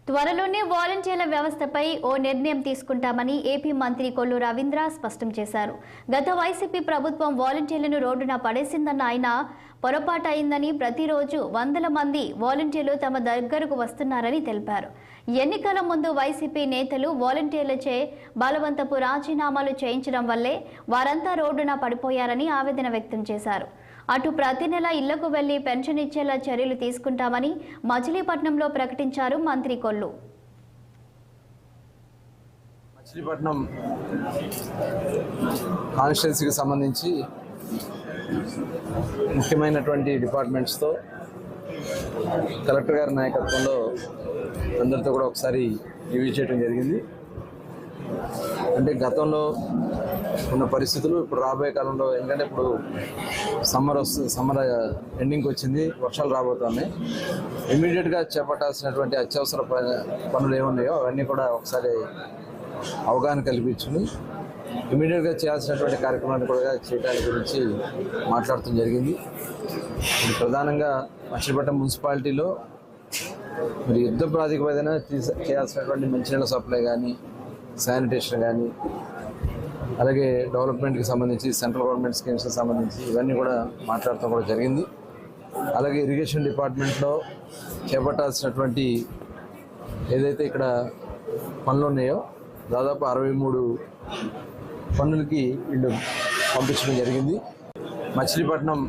త్వరలోనే వాలంటీర్ల వ్యవస్థపై ఓ నిర్ణయం తీసుకుంటామని ఏపీ మంత్రి కొల్లు రవీంద్ర స్పష్టం చేశారు. గత వైసీపీ ప్రభుత్వం వాలంటీర్లను రోడ్డున పడేసిందన్న ఆయన, పొరపాటు అయిందని ప్రతిరోజు వందల మంది వాలంటీర్లు తమ దగ్గరకు వస్తున్నారని తెలిపారు. ఎన్నికల ముందు వైసీపీ నేతలు వాలంటీర్లచే బలవంతపు రాజీనామాలు చేయించడం వల్లే వారంతా రోడ్డున పడిపోయారని ఆవేదన వ్యక్తం చేశారు. అటు ప్రతి నెల ఇళ్లకు వెళ్లి పెన్షన్ ఇచ్చేలా చర్యలు తీసుకుంటామని మచిలీపట్నంలో ప్రకటించారు మంత్రి కొల్లు. మచిలీపట్నం కాన్స్టిట్యున్సీకి సంబంధించి ముఖ్యమైనటువంటి డిపార్ట్మెంట్స్తో కలెక్టర్ గారి నాయకత్వంలో అందరితో కూడా ఒకసారి రివ్యూ చేయడం జరిగింది. అంటే గతంలో ఉన్న పరిస్థితులు ఇప్పుడు రాబోయే కాలంలో, ఎందుకంటే ఇప్పుడు సమ్మర్ ఎండింగ్కి వచ్చింది, వర్షాలు రాబోతున్నాయి. ఇమీడియట్గా చేపట్టాల్సినటువంటి అత్యవసర పనులు ఏమున్నాయో అవన్నీ కూడా ఒకసారి అవగాహన కల్పించుకుని ఇమీడియట్గా చేయాల్సినటువంటి కార్యక్రమాన్ని కూడా చేయడానికి గురించి మాట్లాడటం జరిగింది. ప్రధానంగా మచిలీపట్నం మున్సిపాలిటీలో మరి యుద్ధ ప్రాతిపదికన చేయాల్సినటువంటి మంచినీళ్ళ సప్లై కానీ, శానిటేషన్ కానీ, అలాగే డెవలప్మెంట్కి సంబంధించి సెంట్రల్ గవర్నమెంట్ స్కీమ్స్కి సంబంధించి ఇవన్నీ కూడా మాట్లాడటం కూడా జరిగింది. అలాగే ఇరిగేషన్ డిపార్ట్మెంట్లో చేపట్టాల్సినటువంటి ఏదైతే ఇక్కడ పనులు ఉన్నాయో దాదాపు 63 పనులకి వీళ్ళు పంపించడం జరిగింది. మచిలీపట్నం